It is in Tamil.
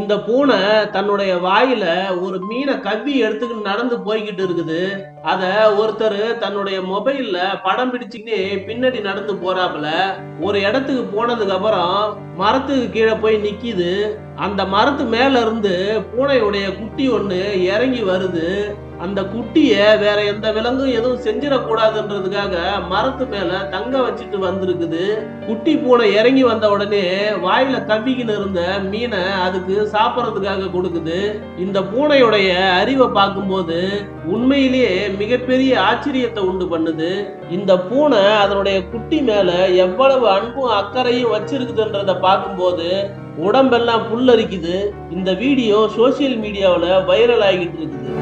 இந்த பூனை தன்னுடைய வாயில ஒரு மீனை கவ்வி எடுத்துக்கிட்டு நடந்து போய்கிட்டு இருக்குது. அத ஒருத்தர் தன்னுடைய மொபைல்ல படம் பிடிச்சுக்கிட்டு பின்னாடி நடந்து போறாப்புல. ஒரு இடத்துக்கு போனதுக்கு அப்புறம் மரத்துக்கு கீழே போய் நிக்கிது. அந்த மரத்து மேல இருந்து பூனையுடைய குட்டி ஒண்ணு இறங்கி வருது. அந்த குட்டிய வேற எந்த விலங்கும் எதுவும் செஞ்சிடக்கூடாதுன்றதுக்காக மரத்து மேல தங்க வச்சுட்டு வந்திருக்குது. குட்டி பூனை இறங்கி வந்த உடனே வாயில கவ்விக்கின்னு இருந்த மீனை அதுக்கு சாப்பிட்றதுக்காக கொடுக்குது. இந்த பூனையுடைய அறிவை பார்க்கும்போது உண்மையிலேயே மிகப்பெரிய ஆச்சரியத்தை உண்டு பண்ணுது. இந்த பூனை அதனுடைய குட்டி மேல எவ்வளவு அன்பும் அக்கறையும் வச்சிருக்குதுன்றத பார்க்கும்போது உடம்பெல்லாம் புல்லரிக்குது. இந்த வீடியோ சோசியல் மீடியாவில் வைரல் ஆகிட்டு இருக்குது.